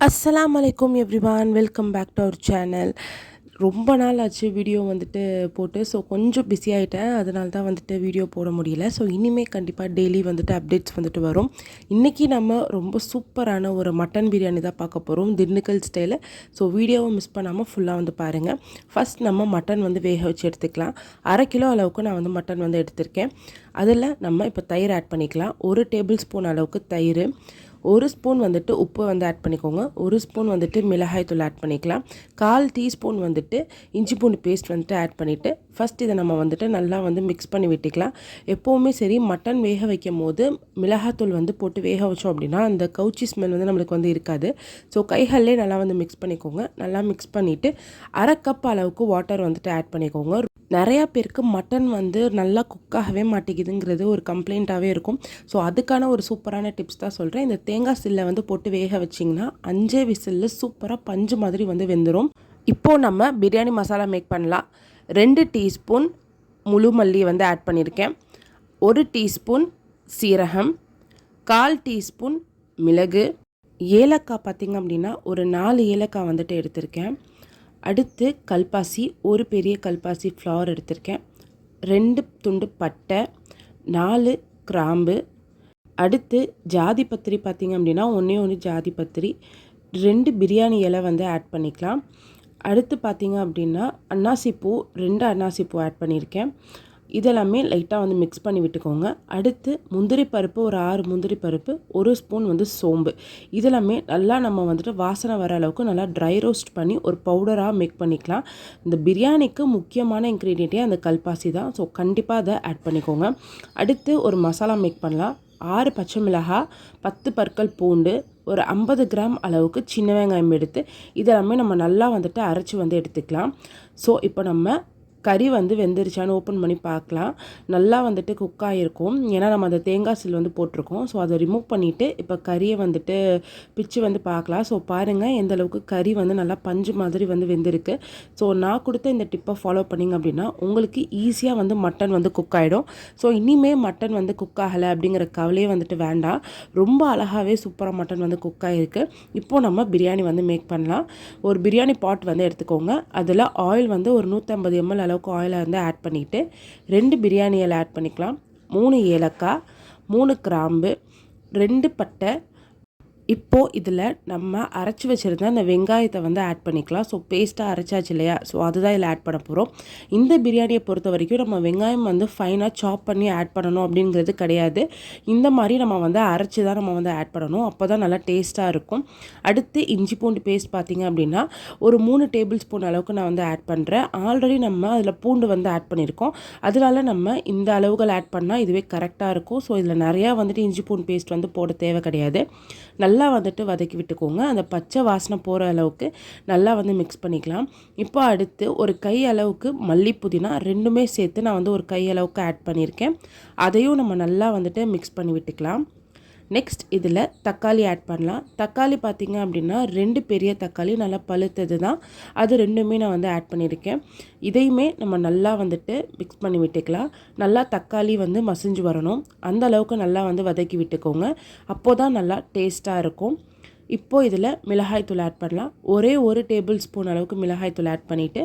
அஸ்ஸலாமு அலைக்கும் everyone, welcome back to our channel. ரொம்ப நாள் ஆச்சு வீடியோ போட்டு. ஸோ கொஞ்சம் பிஸி ஆகிட்டேன், அதனால தான் வீடியோ போட முடியல. ஸோ இனிமேல் கண்டிப்பாக டெய்லி அப்டேட்ஸ் வரும். இன்றைக்கி நம்ம ரொம்ப சூப்பரான ஒரு மட்டன் பிரியாணி தான் பார்க்க போகிறோம், திண்டுக்கல் ஸ்டைலு. ஸோ வீடியோவை மிஸ் பண்ணாமல் ஃபுல்லாக பாருங்கள். ஃபஸ்ட் நம்ம மட்டன் வேக வச்சு எடுத்துக்கலாம். 1/2 கிலோ அளவுக்கு நான் மட்டன் எடுத்திருக்கேன். அதில் நம்ம இப்போ தயிர் ஆட் பண்ணிக்கலாம். 1 டேபிள் ஸ்பூன் அளவுக்கு தயிர், 1 ஸ்பூன் உப்பு ஆட் பண்ணிக்கோங்க. 1 ஸ்பூன் மிளகாய் தூள் ஆட் பண்ணிக்கலாம். 1/4 டீஸ்பூன் இஞ்சி பூண்டு பேஸ்ட் ஆட் பண்ணிவிட்டு ஃபஸ்ட் இதை நம்ம நல்லா மிக்ஸ் பண்ணி விட்டுக்கலாம். எப்போவுமே சரி, மட்டன் வேக வைக்கும் போது மிளகாத்தூள் போட்டு வேக வச்சோம் அப்படின்னா அந்த கவுச்சி ஸ்மெல் நம்மளுக்கு இருக்காது. ஸோ கைகளிலே நல்லா மிக்ஸ் பண்ணிக்கோங்க. நல்லா மிக்ஸ் பண்ணிவிட்டு 1/2 கப் அளவுக்கு வாட்டர் ஆட் பண்ணிக்கோங்க. நிறையா பேருக்கு மட்டன் நல்லா குக்காகவே மாட்டேங்குதுங்கிறது ஒரு கம்ப்ளைண்ட்டாகவே இருக்கும். ஸோ அதுக்கான ஒரு சூப்பரான டிப்ஸ் தான் சொல்கிறேன். இந்த தேங்காய் சில்லை போட்டு வேக வச்சிங்கன்னா 5 விசிலில் சூப்பராக பஞ்சு மாதிரி வெந்துடும். இப்போது நம்ம பிரியாணி மசாலா மேக் பண்ணலாம். 2 டீஸ்பூன் முழு மல்லி ஆட் பண்ணியிருக்கேன். 1 டீஸ்பூன் சீரகம், 1/4 டீஸ்பூன் மிளகு, ஏலக்காய் பார்த்திங்க அப்படின்னா ஒரு 4 ஏலக்காய் எடுத்திருக்கேன். அடுத்து கல்பாசி, ஒரு பெரிய கல்பாசி ஃப்ளவர் எடுத்திருக்கேன். 2 துண்டு பட்டை, 4 கிராம்பு. அடுத்து ஜாதி பத்திரி பார்த்திங்க அப்படின்னா ஒன்று ஜாதி பத்திரி, 2 பிரியாணி இலை ஆட் பண்ணிக்கலாம். அடுத்து பார்த்திங்க அப்படின்னா அன்னாசிப்பூ, 2 அன்னாசிப்பூ ஆட் பண்ணியிருக்கேன். இதெல்லாமே லைட்டாக மிக்ஸ் பண்ணி விட்டுக்கோங்க. அடுத்து முந்திரி பருப்பு, ஒரு 6 முந்திரி பருப்பு, 1 ஸ்பூன் சோம்பு. இதெல்லாமே நல்லா நம்ம வாசனை வர அளவுக்கு நல்லா ட்ரை ரோஸ்ட் பண்ணி ஒரு பவுடராக மேக் பண்ணிக்கலாம். இந்த பிரியாணிக்கு முக்கியமான இன்க்ரீடியண்ட்டே அந்த கல்பாசி தான். ஸோ கண்டிப்பாக அதை ஆட் பண்ணிக்கோங்க. அடுத்து ஒரு மசாலா மேக் பண்ணலாம். 6 பச்சை மிளகாய், 10 பற்கள் பூண்டு, ஒரு 50 கிராம் அளவுக்கு சின்ன வெங்காயம் எடுத்து இதெல்லாமே நம்ம நல்லா அரைச்சி எடுத்துக்கலாம். ஸோ இப்போ நம்ம கறி வெந்துருச்சான்னு ஓப்பன் பண்ணி பார்க்கலாம். நல்லா குக் ஆகிருக்கும், ஏன்னா நம்ம அந்த தேங்காய் சில் போட்டிருக்கோம். ஸோ அதை ரிமூவ் பண்ணிவிட்டு இப்போ கறியை பிச்சு பார்க்கலாம். ஸோ பாருங்கள் எந்த அளவுக்கு கறி நல்லா பஞ்சு மாதிரி வெந்திருக்கு. ஸோ நான் கொடுத்த இந்த டிப்பை ஃபாலோ பண்ணிங்க அப்படின்னா உங்களுக்கு ஈஸியாக மட்டன் குக் ஆகிடும். ஸோ இனிமேல் மட்டன் குக் ஆகலை அப்படிங்கிற கவலையே வேண்டாம். ரொம்ப அழகாகவே சூப்பராக மட்டன் குக் ஆகிருக்கு. இப்போது நம்ம பிரியாணி மேக் பண்ணலாம். ஒரு பிரியாணி பாட் எடுத்துக்கோங்க. அதில் ஆயில் ஒரு 150 ml அளவுக்கு ஆயிலை ஆட் பண்ணிவிட்டு 2 பிரியாணி இலை ஆட் பண்ணிக்கலாம். 3 ஏலக்காய், 3 கிராம்பு, 2 பட்டை. இப்போது இதில் நம்ம அரைச்சி வச்சுருந்த அந்த வெங்காயத்தை ஆட் பண்ணிக்கலாம். ஸோ பேஸ்ட்டாக அரைச்சாச்சு இல்லையா, ஸோ அதுதான் இதில் ஆட் பண்ண போகிறோம். இந்த பிரியாணியை பொறுத்த வரைக்கும் நம்ம வெங்காயம் ஃபைனாக சாப் பண்ணி ஆட் பண்ணணும் அப்படிங்கிறது கிடையாது. இந்த மாதிரி நம்ம அரைச்சி தான் நம்ம ஆட் பண்ணணும். அப்போ தான் நல்லா டேஸ்ட்டாக இருக்கும். அடுத்து இஞ்சி பூண்டு பேஸ்ட் பார்த்திங்க அப்படின்னா ஒரு 3 டேபிள் ஸ்பூன் அளவுக்கு நான் ஆட் பண்ணுறேன். ஆல்ரெடி நம்ம அதில் பூண்டு ஆட் பண்ணியிருக்கோம். அதனால நம்ம இந்த அளவுகள் ஆட் பண்ணால் இதுவே கரெக்டாக இருக்கும். ஸோ இதில் நிறையா இஞ்சி பூண்டு பேஸ்ட் போட தேவை கிடையாது. நல்லா வதக்கி விட்டுக்கோங்க. அந்த பச்சை வாசனை போகிற அளவுக்கு நல்லா மிக்ஸ் பண்ணிக்கலாம். இப்போ அடுத்து ஒரு கை அளவுக்கு மல்லி புதினா ரெண்டுமே சேர்த்து நான் ஒரு கை அளவுக்கு ஆட் பண்ணியிருக்கேன். அதையும் நம்ம நல்லா மிக்ஸ் பண்ணி விட்டுக்கலாம். நெக்ஸ்ட் இதில் தக்காளி ஆட் பண்ணலாம். தக்காளி பார்த்திங்க அப்படின்னா 2 பெரிய தக்காளி நல்லா பழுத்தது தான், அது ரெண்டுமே நான் ஆட் பண்ணியிருக்கேன். இதையுமே நம்ம நல்லா மிக்ஸ் பண்ணி விட்டுக்கலாம். நல்லா தக்காளி மசிஞ்சு வரணும், அந்த அளவுக்கு நல்லா வதக்கி விட்டுக்கோங்க. அப்போ தான் நல்லா டேஸ்ட்டாக இருக்கும். இப்போது இதில் மிளகாய் தூள் ஆட் பண்ணலாம். ஒரே 1 டேபிள் ஸ்பூன் அளவுக்கு மிளகாய் தூள் ஆட் பண்ணிவிட்டு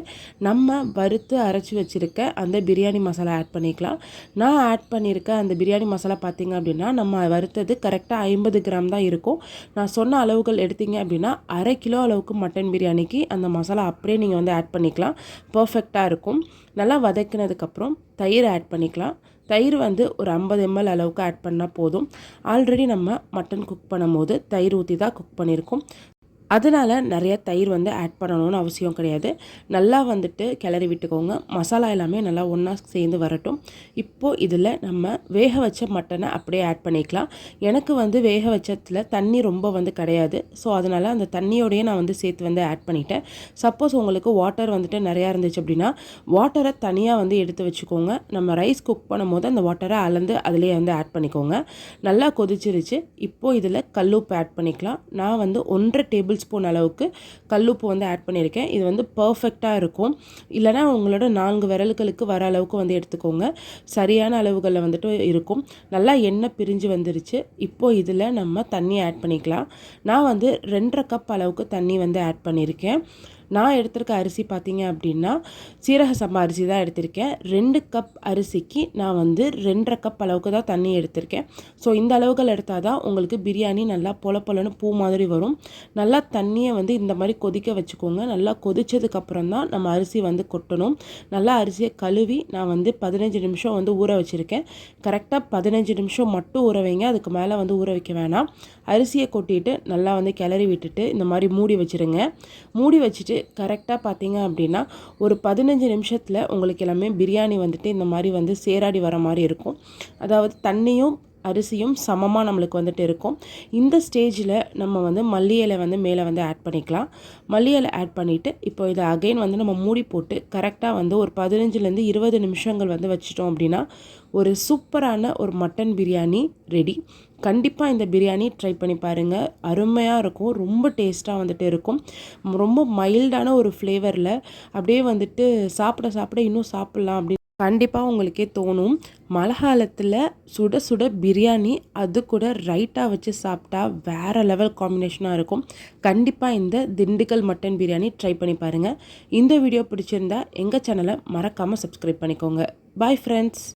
நம்ம வறுத்து அரைச்சி வச்சுருக்க அந்த பிரியாணி மசாலா ஆட் பண்ணிக்கலாம். நான் ஆட் பண்ணியிருக்க அந்த பிரியாணி மசாலா பார்த்திங்க அப்படின்னா நம்ம வறுத்தது கரெக்டாக 50 கிராம் தான் இருக்கும். நான் சொன்ன அளவுகள் எடுத்திங்க அப்படின்னா 1/2 கிலோ அளவுக்கு மட்டன் பிரியாணிக்கு அந்த மசாலா அப்படியே நீங்கள் ஆட் பண்ணிக்கலாம். பர்ஃபெக்டாக இருக்கும். நல்லா வதக்கினதுக்கப்புறம் தயிர் ஆட் பண்ணிக்கலாம். தயிர் ஒரு 50 ml அளவுக்கு ஆட் பண்ணால் போதும். ஆல்ரெடி நம்ம மட்டன் குக் பண்ணும்போது தயிர் ஊற்றி தான் குக் பண்ணியிருக்கோம். அதனால் நிறைய தயிர் ஆட் பண்ணணும்னு அவசியம் கிடையாது. நல்லா கிளறி விட்டுக்கோங்க. மசாலா எல்லாமே நல்லா ஒன்றா சேர்ந்து வரட்டும். இப்போது இதில் நம்ம வேக வச்ச மட்டனை அப்படியே ஆட் பண்ணிக்கலாம். எனக்கு வேக வச்சதில் தண்ணி ரொம்ப கிடையாது. ஸோ அதனால் அந்த தண்ணியோடையே நான் சேர்த்து ஆட் பண்ணிட்டேன். சப்போஸ் உங்களுக்கு வாட்டர் நிறையா இருந்துச்சு அப்படின்னா வாட்டரை தனியாக எடுத்து வச்சுக்கோங்க. நம்ம ரைஸ் குக் பண்ணும்போது அந்த வாட்டரை அளந்து அதிலே ஆட் பண்ணிக்கோங்க. நல்லா கொதிச்சிருச்சு. இப்போது இதில் கல்லுப்பு ஆட் பண்ணிக்கலாம். நான் 1.5 டேபிள் டேபிள் ஸ்பூன் அளவுக்கு கல்லுப்பு வந்து ஆட் பண்ணியிருக்கேன். இது வந்து பர்ஃபெக்டாக இருக்கும். இல்லைனா உங்களோட 4 விரல்களுக்கு வர அளவுக்கு வந்து எடுத்துக்கோங்க. சரியான அளவுகளில் வந்துட்டு இருக்கும். நல்லா எண்ணெய் பிரிஞ்சு வந்துருச்சு. இப்போது இதில் நம்ம தண்ணி ஆட் பண்ணிக்கலாம். நான் வந்து 2.5 கப் அளவுக்கு தண்ணி வந்து ஆட் பண்ணியிருக்கேன். நான் எடுத்திருக்க அரிசி பார்த்தீங்க அப்படின்னா சீரக சம்பா அரிசி தான் எடுத்திருக்கேன். 2 கப் அரிசிக்கு நான் வந்து 2.5 கப் அளவுக்கு தான் தண்ணி எடுத்திருக்கேன். ஸோ இந்த அளவுகள் எடுத்தால் தான் உங்களுக்கு பிரியாணி நல்லா பொல பொலன்னு பூ மாதிரி வரும். நல்லா தண்ணியை வந்து இந்த மாதிரி கொதிக்க வச்சுக்கோங்க. நல்லா கொதிச்சதுக்கப்புறம் தான் நம்ம அரிசி வந்து கொட்டணும். நல்லா அரிசியை கழுவி நான் வந்து 15 நிமிஷம் வந்து ஊற வச்சுருக்கேன். கரெக்டாக 15 நிமிஷம் மட்டும் ஊற வைங்க. அதுக்கு மேலே வந்து ஊற வைக்க வேணாம். அரிசியை கொட்டிட்டு நல்லா வந்து கிளறி விட்டுட்டு இந்த மாதிரி மூடி வச்சுருங்க. மூடி வச்சுட்டு கரெக்டாக பார்த்தீங்க அப்படின்னா ஒரு 15 நிமிஷத்தில் உங்களுக்கு எல்லாமே பிரியாணி வந்துட்டு இந்த மாதிரி வந்து சேராடி வர மாதிரி இருக்கும். அதாவது தண்ணியும் அரிசியும் சமமாக நம்மளுக்கு வந்துட்டு இருக்கும். இந்த ஸ்டேஜில் நம்ம வந்து மல்லி இலை வந்து மேலே வந்து ஆட் பண்ணிக்கலாம். மல்லி இலை ஆட் பண்ணிவிட்டு இப்போ இதை அகைன் வந்து நம்ம மூடி போட்டு கரெக்டாக வந்து ஒரு 15லேருந்து 20 நிமிஷங்கள் வந்து வச்சிட்டோம் அப்படின்னா ஒரு சூப்பரான ஒரு மட்டன் பிரியாணி ரெடி. கண்டிப்பாக இந்த பிரியாணி ட்ரை பண்ணி பாருங்கள். அருமையாக இருக்கும். ரொம்ப டேஸ்ட்டாக வந்துட்டு இருக்கும். ரொம்ப மைல்டான ஒரு ஃப்ளேவரில் அப்படியே வந்துட்டு சாப்பிட சாப்பிட இன்னும் சாப்பிட்லாம் அப்படின்னு கண்டிப்பாக உங்களுக்கே தோணும். மழை காலத்தில் சுட சுட பிரியாணி அது கூட ரைட்டாக வச்சு சாப்பிட்டா வேறு லெவல் காம்பினேஷனாக இருக்கும். கண்டிப்பாக இந்த திண்டுக்கல் மட்டன் பிரியாணி ட்ரை பண்ணி பாருங்கள். இந்த வீடியோ பிடிச்சிருந்தா எங்கள் சேனலை மறக்காமல் சப்ஸ்கிரைப் பண்ணிக்கோங்க. Bye friends.